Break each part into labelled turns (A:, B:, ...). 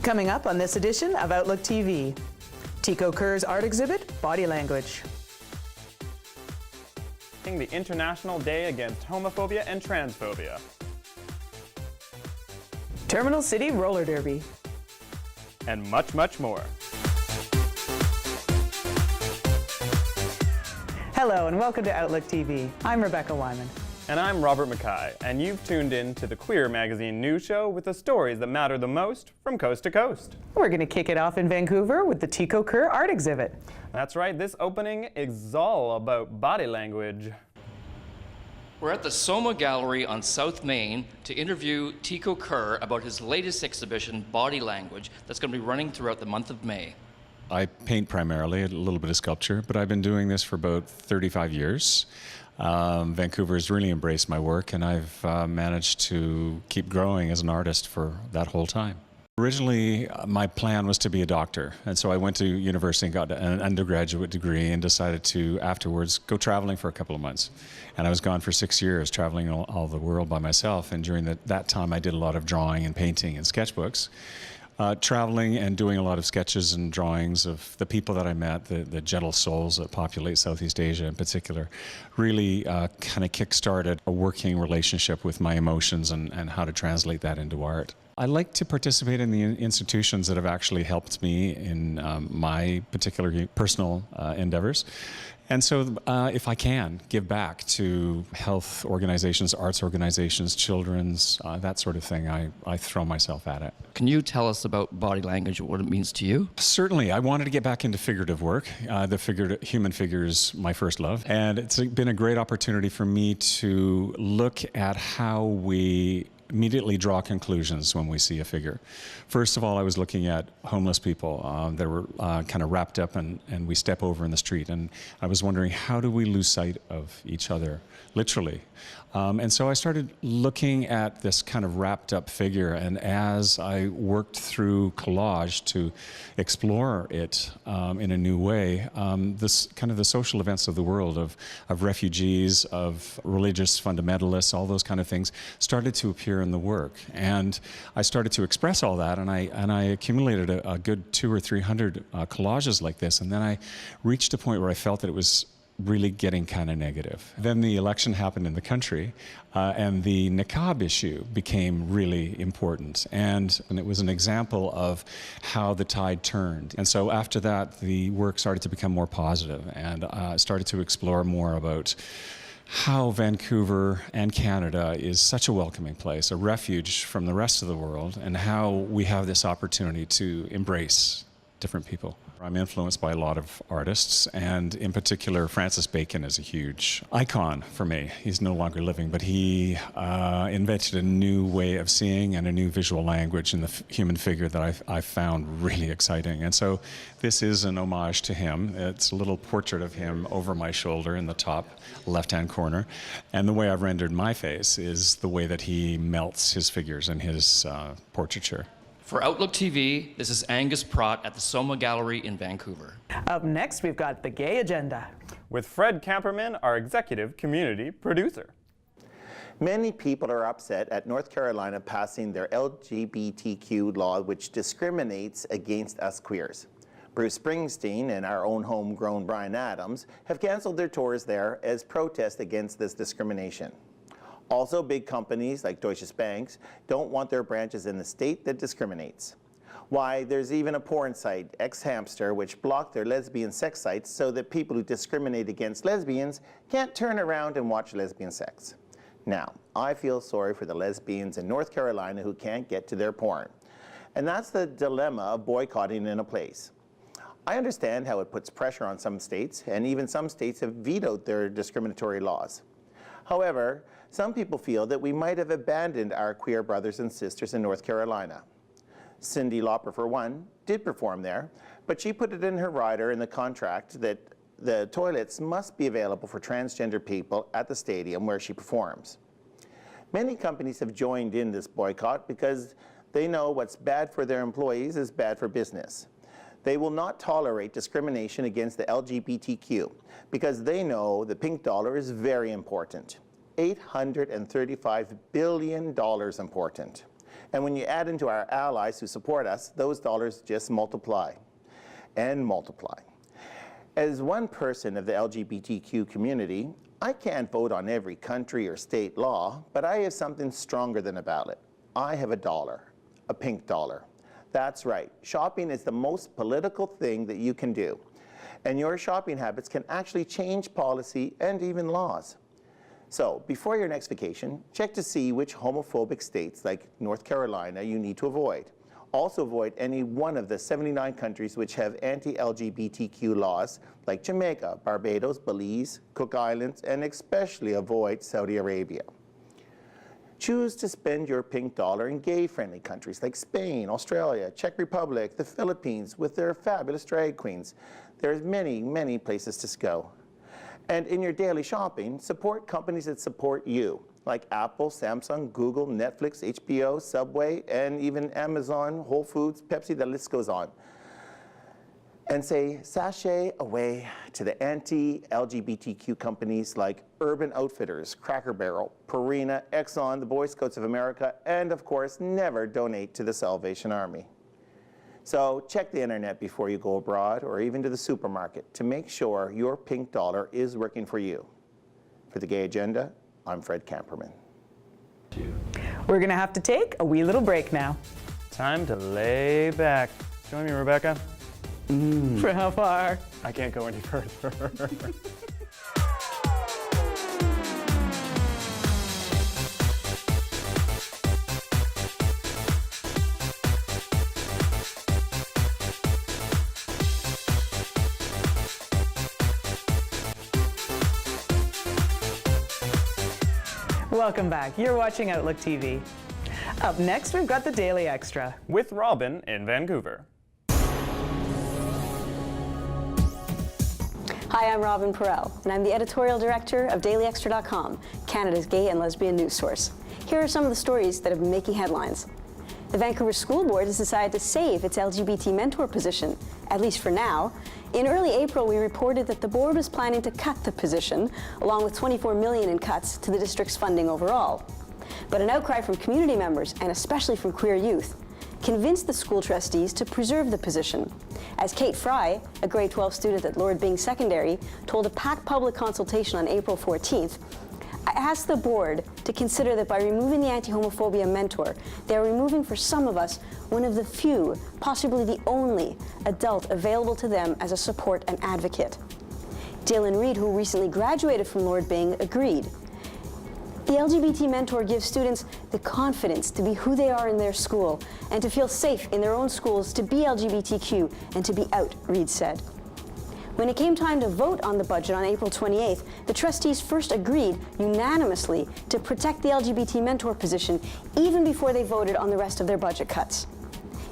A: Coming up on this edition of Outlook TV, Tico Kerr's art exhibit, Body Language.
B: The International Day Against Homophobia and Transphobia.
A: Terminal City Roller Derby.
B: And much, much more.
A: Hello and welcome to Outlook TV. I'm Rebecca Wyman.
B: And I'm Robert Mackay, and you've tuned in to the Queer Magazine news show with the stories that matter the most from coast to coast.
A: We're going to kick it off in Vancouver with the Tico Kerr art exhibit.
B: That's right, this opening is all about body language.
C: We're at the Soma Gallery on South Main to interview Tico Kerr about his latest exhibition, Body Language, that's going to be running throughout the month of May.
D: I paint primarily, a little bit of sculpture, but I've been doing this for about 35 years. Vancouver has really embraced my work, and I've managed to keep growing as an artist for that whole time. Originally, my plan was to be a doctor, and so I went to university and got an undergraduate degree and decided to afterwards go traveling for a couple of months. And I was gone for 6 years, traveling all the world by myself, and during that time I did a lot of drawing and painting and sketchbooks. Traveling and doing a lot of sketches and drawings of the people that I met, the gentle souls that populate Southeast Asia in particular, really kind of kick-started a working relationship with my emotions and how to translate that into art. I like to participate in the institutions that have actually helped me in my particular personal endeavors. And so if I can, give back to health organizations, arts organizations, children's, that sort of thing, I throw myself at it.
C: Can you tell us about body language and what it means to you?
D: Certainly. I wanted to get back into figurative work. Human figure is my first love. And it's been a great opportunity for me to look at how we immediately draw conclusions when we see a figure. First of all, I was looking at homeless people that were kind of wrapped up and we step over in the street. And I was wondering, how do we lose sight of each other, literally? And so I started looking at this kind of wrapped up figure, and as I worked through collage to explore it in a new way, this kind of the social events of the world of refugees, of religious fundamentalists, all those kind of things started to appear in the work. And I started to express all that, and I accumulated a good 200 or 300 collages like this, and then I reached a point where I felt that it was really getting kind of negative. Then the election happened in the country, and the niqab issue became really important. And it was an example of how the tide turned. And so after that, the work started to become more positive, and started to explore more about how Vancouver and Canada is such a welcoming place, a refuge from the rest of the world, and how we have this opportunity to embrace different people. I'm influenced by a lot of artists, and in particular, Francis Bacon is a huge icon for me. He's no longer living, but he invented a new way of seeing and a new visual language in the human figure that I found really exciting. And so this is an homage to him. It's a little portrait of him over my shoulder in the top left-hand corner. And the way I've rendered my face is the way that he melts his figures in his portraiture.
C: For Outlook TV, this is Angus Pratt at the Soma Gallery in Vancouver.
A: Up next, we've got the gay agenda.
B: With Fred Camperman, our executive community producer.
E: Many people are upset at North Carolina passing their LGBTQ law, which discriminates against us queers. Bruce Springsteen and our own homegrown Bryan Adams have canceled their tours there as protest against this discrimination. Also, big companies like Deutsche Bank don't want their branches in the state that discriminates. Why, there's even a porn site, X-Hamster, which blocked their lesbian sex sites so that people who discriminate against lesbians can't turn around and watch lesbian sex. Now, I feel sorry for the lesbians in North Carolina who can't get to their porn. And that's the dilemma of boycotting in a place. I understand how it puts pressure on some states, and even some states have vetoed their discriminatory laws. However, some people feel that we might have abandoned our queer brothers and sisters in North Carolina. Cyndi Lauper, for one, did perform there, but she put it in her rider in the contract that the toilets must be available for transgender people at the stadium where she performs. Many companies have joined in this boycott because they know what's bad for their employees is bad for business. They will not tolerate discrimination against the LGBTQ because they know the pink dollar is very important. $835 billion important. And when you add into our allies who support us, those dollars just multiply and multiply. As one person of the LGBTQ community, I can't vote on every country or state law, but I have something stronger than a ballot. I have a dollar, a pink dollar. That's right, shopping is the most political thing that you can do. And your shopping habits can actually change policy and even laws. So, before your next vacation, check to see which homophobic states like North Carolina you need to avoid. Also avoid any one of the 79 countries which have anti-LGBTQ laws like Jamaica, Barbados, Belize, Cook Islands, and especially avoid Saudi Arabia. Choose to spend your pink dollar in gay-friendly countries like Spain, Australia, Czech Republic, the Philippines with their fabulous drag queens. There's many, many places to go. And in your daily shopping, support companies that support you, like Apple, Samsung, Google, Netflix, HBO, Subway, and even Amazon, Whole Foods, Pepsi, the list goes on. And say sashay away to the anti-LGBTQ companies like Urban Outfitters, Cracker Barrel, Purina, Exxon, the Boy Scouts of America, and of course, never donate to the Salvation Army. So check the internet before you go abroad or even to the supermarket to make sure your pink dollar is working for you. For the Gay Agenda, I'm Fred Camperman.
A: We're going to have to take a wee little break now.
B: Time to lay back. Join me, Rebecca.
A: For how far?
B: I can't go any further.
A: Welcome back. You're watching Outlook TV. Up next, we've got the Daily Extra.
B: With Robin in Vancouver.
F: Hi, I'm Robin Perelle, and I'm the editorial director of DailyExtra.com, Canada's gay and lesbian news source. Here are some of the stories that have been making headlines. The Vancouver School Board has decided to save its LGBT mentor position, at least for now. In early April, we reported that the board was planning to cut the position, along with $24 million in cuts to the district's funding overall. But an outcry from community members, and especially from queer youth, convinced the school trustees to preserve the position. As Kate Fry, a grade 12 student at Lord Byng Secondary, told a packed public consultation on April 14th, I asked the board to consider that by removing the anti-homophobia mentor, they are removing for some of us one of the few, possibly the only, adult available to them as a support and advocate. Dylan Reed, who recently graduated from Lord Byng, agreed. The LGBT mentor gives students the confidence to be who they are in their school and to feel safe in their own schools to be LGBTQ and to be out, Reed said. When it came time to vote on the budget on April 28th, the trustees first agreed unanimously to protect the LGBT mentor position even before they voted on the rest of their budget cuts.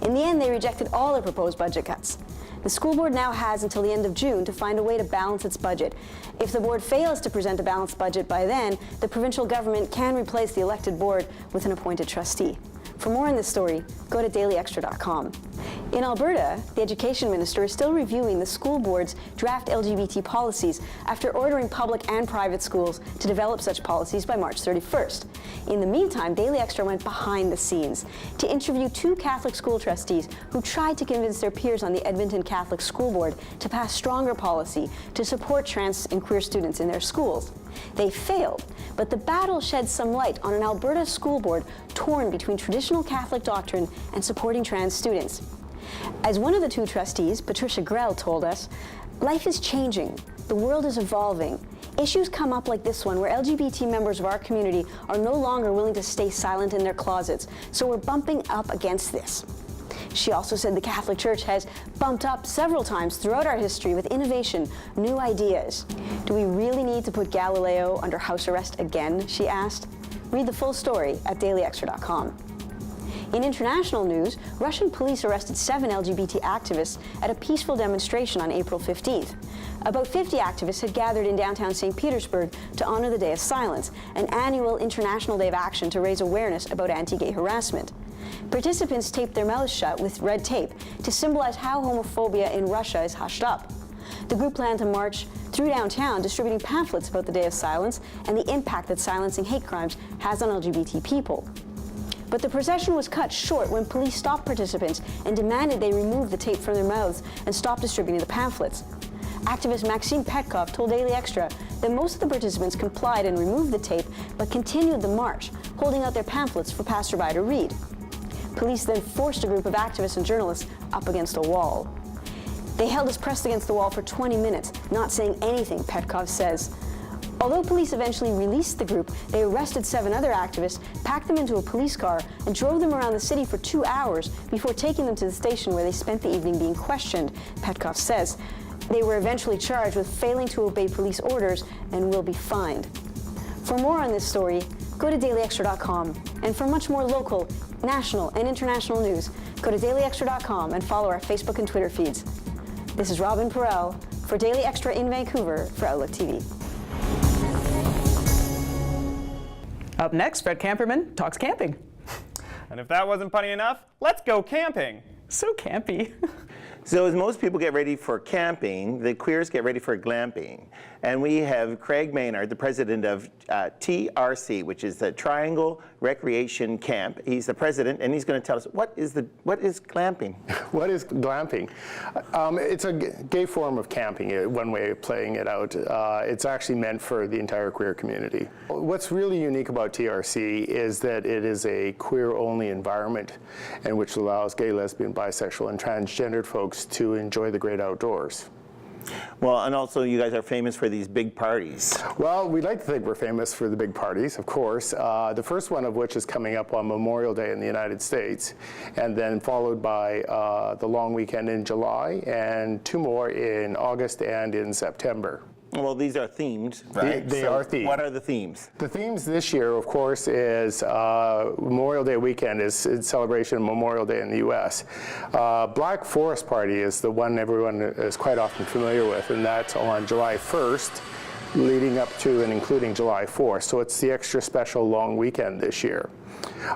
F: In the end, they rejected all their proposed budget cuts. The school board now has until the end of June to find a way to balance its budget. If the board fails to present a balanced budget by then, the provincial government can replace the elected board with an appointed trustee. For more on this story, go to dailyextra.com. In Alberta, the education minister is still reviewing the school board's draft LGBT policies after ordering public and private schools to develop such policies by March 31st. In the meantime, Daily Extra went behind the scenes to interview two Catholic school trustees who tried to convince their peers on the Edmonton Catholic School Board to pass stronger policy to support trans and queer students in their schools. They failed, but the battle shed some light on an Alberta school board torn between traditional Catholic doctrine and supporting trans students. As one of the two trustees, Patricia Grell, told us, life is changing, the world is evolving. Issues come up like this one where LGBT members of our community are no longer willing to stay silent in their closets, so we're bumping up against this. She also said the Catholic Church has bumped up several times throughout our history with innovation, new ideas. Do we really need to put Galileo under house arrest again, she asked. Read the full story at dailyextra.com. In international news, Russian police arrested 7 LGBT activists at a peaceful demonstration on April 15th. About 50 activists had gathered in downtown St. Petersburg to honor the Day of Silence, an annual international day of action to raise awareness about anti-gay harassment. Participants taped their mouths shut with red tape to symbolize how homophobia in Russia is hushed up. The group planned to march through downtown distributing pamphlets about the Day of Silence and the impact that silencing hate crimes has on LGBT people. But the procession was cut short when police stopped participants and demanded they remove the tape from their mouths and stop distributing the pamphlets. Activist Maxime Petkov told Daily Extra that most of the participants complied and removed the tape, but continued the march, holding out their pamphlets for passerby to read. Police then forced a group of activists and journalists up against a wall. They held us pressed against the wall for 20 minutes, not saying anything, Petkov says. Although police eventually released the group, they arrested 7 other activists, packed them into a police car, and drove them around the city for 2 hours before taking them to the station where they spent the evening being questioned, Petkov says. They were eventually charged with failing to obey police orders and will be fined. For more on this story, go to dailyextra.com. And for much more local, national, and international news, go to dailyextra.com and follow our Facebook and Twitter feeds. This is Robin Perelle for Daily Extra in Vancouver for Outlook TV.
A: Up next, Fred Camperman talks camping.
B: And if that wasn't funny enough, let's go camping.
A: So campy.
E: So as most people get ready for camping, the queers get ready for glamping. And we have Craig Maynard, the president of TRC, which is the Triangle Recreation Camp. He's the president, and he's going to tell us what is glamping?
G: What is glamping? It's a gay form of camping, one way of playing it out. It's actually meant for the entire queer community. What's really unique about TRC is that it is a queer-only environment in which allows gay, lesbian, bisexual, and transgendered folks to enjoy the great outdoors.
E: Well, and also you guys are famous for these big parties.
G: Well, we'd like to think we're famous for the big parties, of course. The first one of which is coming up on Memorial Day in the United States, and then followed by the long weekend in July, and 2 more in August and in September.
E: Well, these are themed, right?
G: They are themed.
E: What are the themes?
G: The themes this year, of course, is Memorial Day weekend is in celebration of Memorial Day in the U.S. Black Forest Party is the one everyone is quite often familiar with, and that's on July 1st, leading up to and including July 4th. So it's the extra special long weekend this year.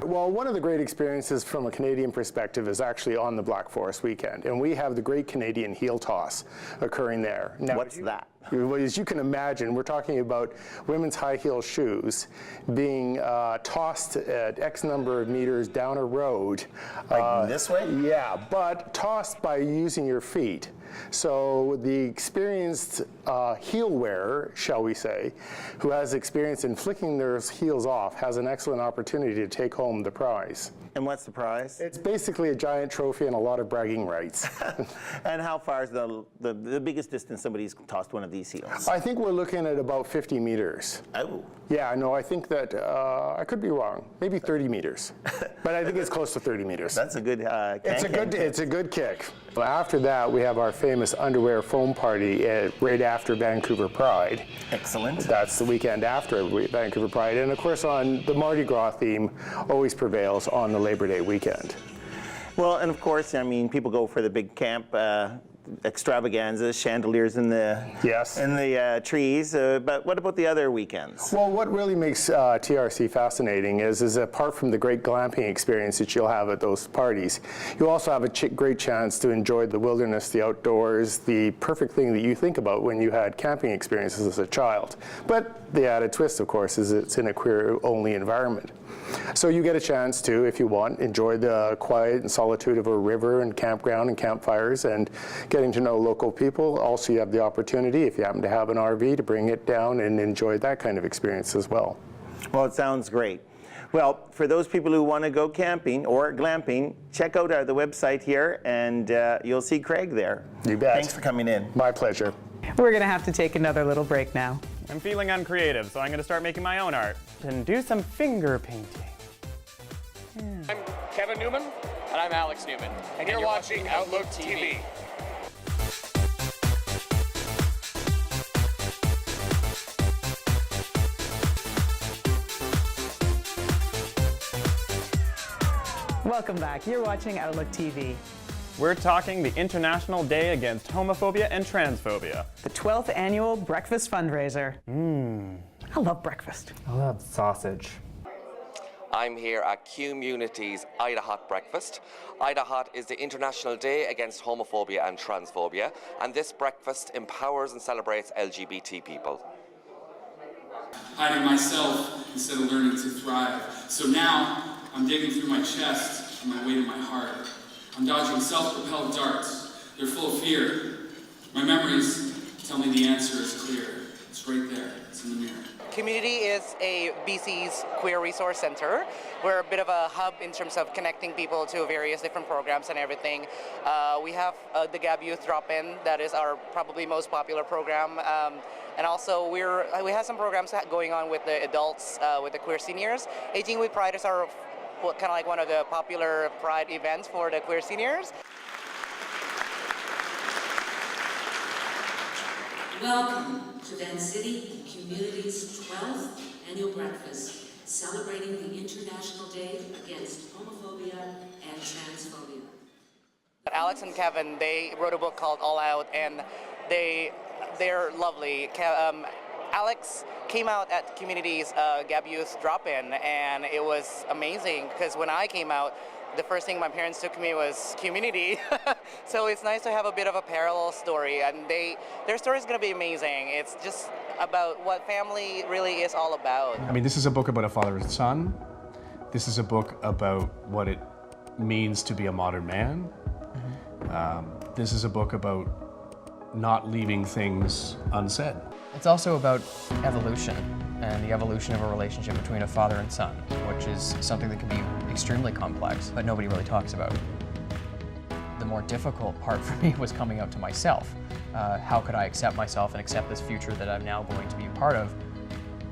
G: Well, one of the great experiences from a Canadian perspective is actually on the Black Forest weekend, and we have the Great Canadian Heel Toss occurring there. Now,
E: What's that?
G: As you can imagine, we're talking about women's high heel shoes being tossed at X number of meters down a road.
E: Like this way?
G: Yeah, but tossed by using your feet. So the experienced heel wearer, shall we say, who has experience in flicking their heels off, has an excellent opportunity to take home the prize.
E: And what's the prize?
G: It's basically a giant trophy and a lot of bragging rights.
E: And how far is the biggest distance somebody's tossed one of these heels?
G: I think we're looking at about 50 meters.
E: Oh.
G: Yeah, no, I think that, I could be wrong, maybe 30 meters. But I think it's close to 30 meters.
E: That's a good
G: It's a good kick. After that, we have our famous underwear foam party right after Vancouver Pride.
E: Excellent.
G: That's the weekend after Vancouver Pride. And of course, on the Mardi Gras theme always prevails on the Labor Day weekend.
E: Well, and of course, I mean, people go for the big camp extravaganzas, chandeliers in the trees. But what about the other weekends?
G: Well, what really makes TRC fascinating is apart from the great glamping experience that you'll have at those parties, you also have a great chance to enjoy the wilderness, the outdoors, the perfect thing that you think about when you had camping experiences as a child. But the added twist, of course, is it's in a queer-only environment. So you get a chance to, if you want, enjoy the quiet and solitude of a river and campground and campfires and getting to know local people. Also, you have the opportunity, if you happen to have an RV, to bring it down and enjoy that kind of experience as well.
E: Well, it sounds great. Well, for those people who want to go camping or glamping, check out the website here, and you'll see Craig there.
G: You bet.
E: Thanks for coming in.
G: My pleasure.
A: We're going to have to take another little break now.
B: I'm feeling uncreative, so I'm going to start making my own art and do some finger painting.
H: I'm Kevin Newman.
C: And I'm Alex Newman.
H: And you're watching Outlook TV.
A: Welcome back. You're watching Outlook TV.
B: We're talking the International Day Against Homophobia and Transphobia.
A: The 12th annual breakfast fundraiser. I love breakfast.
I: I love sausage.
H: I'm here at Community's Ida Hot Breakfast. Ida Hot is the International Day Against Homophobia and Transphobia, and this breakfast empowers and celebrates LGBT people.
J: Hiding myself instead of learning to thrive. So now
I: I'm digging through my chest on my way to my heart. I'm dodging self-propelled darts. They're full of fear. My memories tell me the answer is clear. It's right there. It's in the mirror.
J: Community is a BC's queer resource center. We're a bit of a hub in terms of connecting people to various different programs and everything. We have the Gab Youth Drop-In, that is our probably most popular program. And also we have some programs going on with the adults, with the queer seniors. Aging with Pride is our kind of like one of the popular Pride events for the queer seniors.
K: Welcome to Van City Community's 12th annual breakfast, celebrating the International Day Against Homophobia and Transphobia.
J: Alex and Kevin, they wrote a book called All Out, and they're lovely. Alex came out at Community's Gab Youth Drop-In, and it was amazing because when I came out, the first thing my parents took me was Community. So it's nice to have a bit of a parallel story, and their story is going to be amazing. It's just about what family really is all about.
L: I mean, this is a book about a father and son. This is a book about what it means to be a modern man. This is a book about not leaving things unsaid.
M: It's also about evolution and the evolution of a relationship between a father and son, which is something that can be extremely complex, but nobody really talks about. The more difficult part for me was coming out to myself. How could I accept myself and accept this future that I'm now going to be a part of?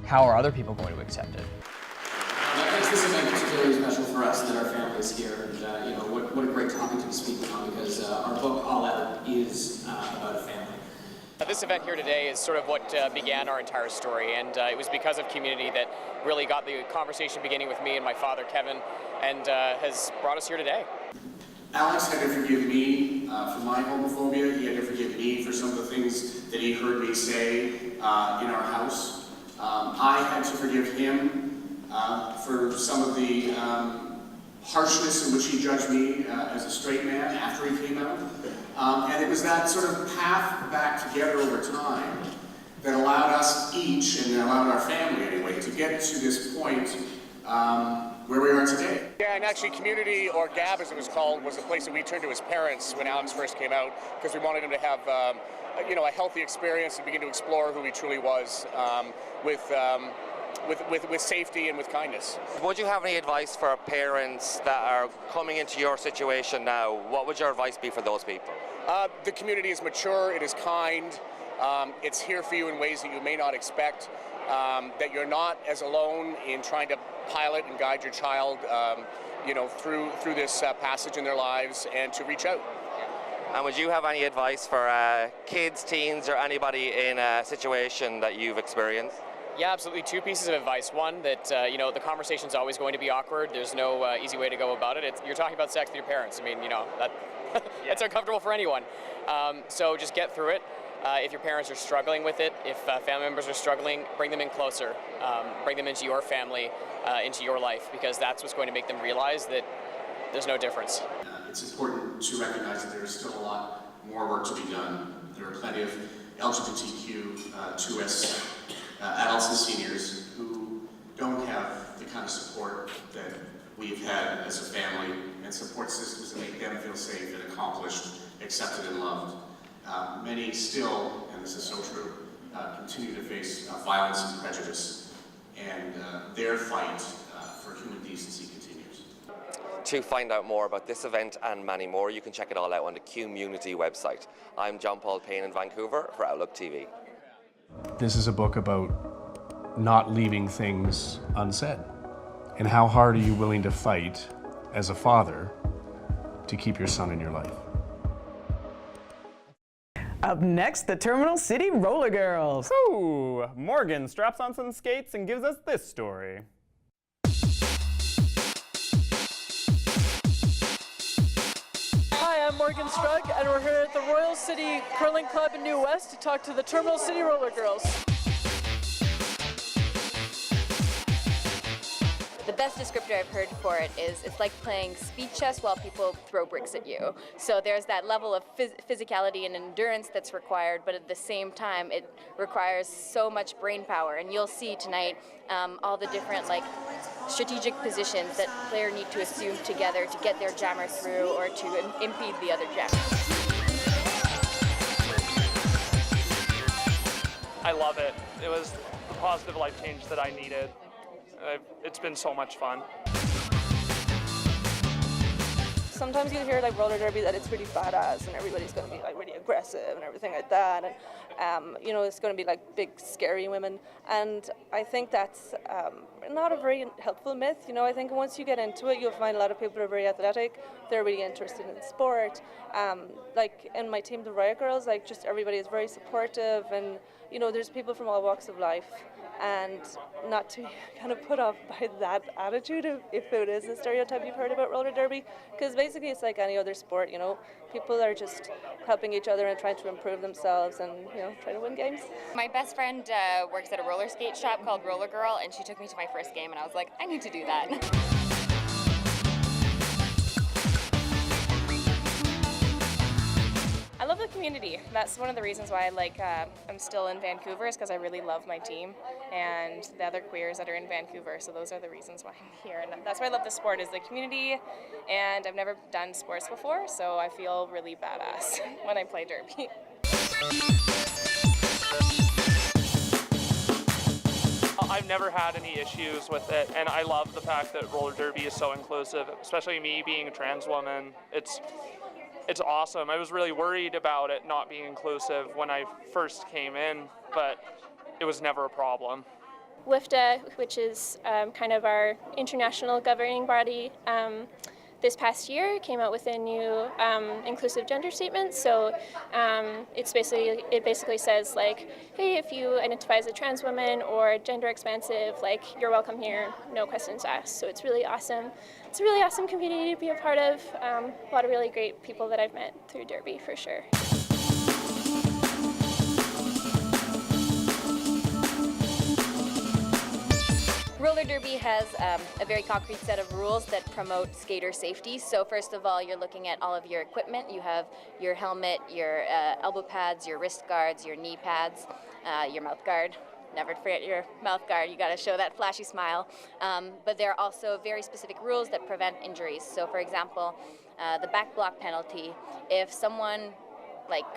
M: How are other people going to accept it?
I: That makes this event particularly special for us that our family is here, and you know, what a great topic to be speaking on, because our book, All Out, is about a family.
N: This event here today is sort of what began our entire story, and it was because of Community that really got the conversation beginning with me and my father, Kevin, and has brought us here today.
I: Alex had to forgive me for my homophobia. He had to forgive me for some of the things that he heard me say in our house. I had to forgive him for some of the harshness in which he judged me as a straight man after he came out. And it was that sort of path back together over time that allowed us each, and allowed our family anyway, to get to this point where we are today.
O: Yeah, and actually Community, or Gab as it was called, was a place that we turned to his parents when Alex first came out, because we wanted him to have a healthy experience and begin to explore who he truly was with safety and with kindness.
H: Would you have any advice for parents that are coming into your situation now? What would your advice be for those people?
O: The community is mature, it is kind, it's here for you in ways that you may not expect, that you're not as alone in trying to pilot and guide your child through this passage in their lives, and to reach out.
H: And would you have any advice for kids, teens, or anybody in a situation that you've experienced?
N: Yeah, absolutely. Two pieces of advice. One, that the conversation's always going to be awkward. There's no easy way to go about it. You're talking about sex with your parents. I mean, that's uncomfortable for anyone. So just get through it. If your parents are struggling with it, if family members are struggling, bring them in closer. Bring them into your family, into your life, because that's what's going to make them realize that there's no difference.
I: It's important to recognize that there's still a lot more work to be done. There are plenty of LGBTQ2S adults and seniors who don't have the kind of support that we've had as a family, and support systems that make them feel safe and accomplished, accepted and loved. Many still, and this is so true, continue to face violence and prejudice, and their fight for human decency continues.
H: To find out more about this event and many more, you can check it all out on the Community website. I'm John Paul Payne in Vancouver for Outlook TV.
L: This is a book about not leaving things unsaid. And how hard are you willing to fight as a father to keep your son in your life?
A: Up next, the Terminal City Roller Girls.
B: Ooh, Morgan straps on some skates and gives us this story.
P: Hi, I'm Morgan Strug, and we're here at the Royal City Curling Club in New West to talk to the Terminal City Roller Girls.
Q: The best descriptor I've heard for it is it's like playing speed chess while people throw bricks at you. So there's that level of physicality and endurance that's required, but at the same time it requires so much brain power. And you'll see tonight all the different strategic positions that players need to assume together to get their jammer through or to impede the other jammer.
R: I love it. It was the positive life change that I needed. It's been so much fun.
P: Sometimes you hear like roller derby that it's pretty badass and everybody's going to be like really aggressive and everything like that, and you know, it's going to be like big scary women, and I think that's not a very helpful myth. You know, I think once you get into it, you'll find a lot of people are very athletic, they're really interested in sport. Like in my team, the Riot Girls, like just everybody is very supportive, and you know, there's people from all walks of life, and not to kind of put off by that attitude if it is a stereotype you've heard about roller derby, because basically it's like any other sport, you know, people are just helping each other and trying to improve themselves and, you know, try to win games.
Q: My best friend works at a roller skate shop called Roller Girl, and she took me to my first game, and I was like, I need to do that. I love the community. That's one of the reasons why I'm still in Vancouver, is because I really love my team and the other queers that are in Vancouver. So those are the reasons why I'm here. And that's why I love the sport, is the community. And I've never done sports before, so I feel really badass when I play derby.
R: I've never had any issues with it, and I love the fact that roller derby is so inclusive, especially me being a trans woman. It's awesome. I was really worried about it not being inclusive when I first came in, but it was never a problem.
S: WIFTA, which is kind of our international governing body, this past year came out with a new inclusive gender statement. So it basically says like, hey, if you identify as a trans woman or gender expansive, like you're welcome here, no questions asked. So it's really awesome. It's a really awesome community to be a part of. A lot of really great people that I've met through Derby for sure.
Q: Roller derby has a very concrete set of rules that promote skater safety. So first of all, you're looking at all of your equipment. You have your helmet, your elbow pads, your wrist guards, your knee pads, your mouth guard. Never forget your mouth guard. You got to show that flashy smile. But there are also very specific rules that prevent injuries. So for example, the back block penalty. If someone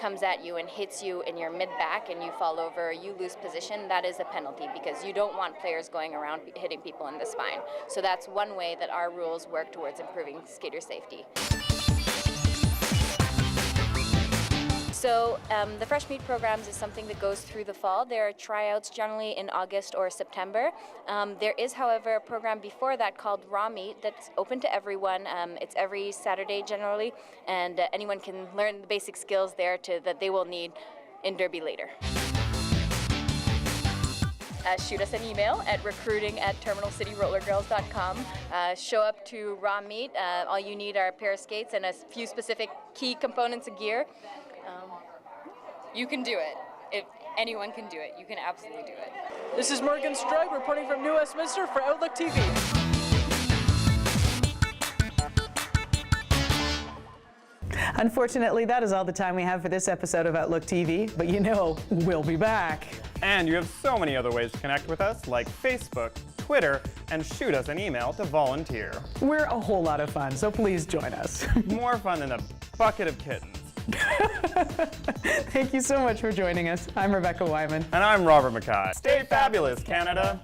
Q: comes at you and hits you in your mid-back and you fall over, you lose position, that is a penalty, because you don't want players going around hitting people in the spine. So that's one way that our rules work towards improving skater safety. So the Fresh Meat programs is something that goes through the fall. There are tryouts generally in August or September. There is, however, a program before that called Raw Meat that's open to everyone. It's every Saturday generally, and anyone can learn the basic skills there that they will need in Derby later. Shoot us an email at recruiting@terminalcityrollergirls.com. Show up to Raw Meat. All you need are a pair of skates and a few specific key components of gear. You can do it. If anyone can do it, you can absolutely do it.
P: This is Morgan Strug reporting from New Westminster for Outlook TV.
A: Unfortunately, that is all the time we have for this episode of Outlook TV, but you know, we'll be back.
B: And you have so many other ways to connect with us, like Facebook, Twitter, and shoot us an email to volunteer.
A: We're a whole lot of fun, so please join us.
B: More fun than a bucket of kittens.
A: Thank you so much for joining us. I'm Rebecca Wyman.
B: And I'm Robert Mackay. Stay fabulous, Canada.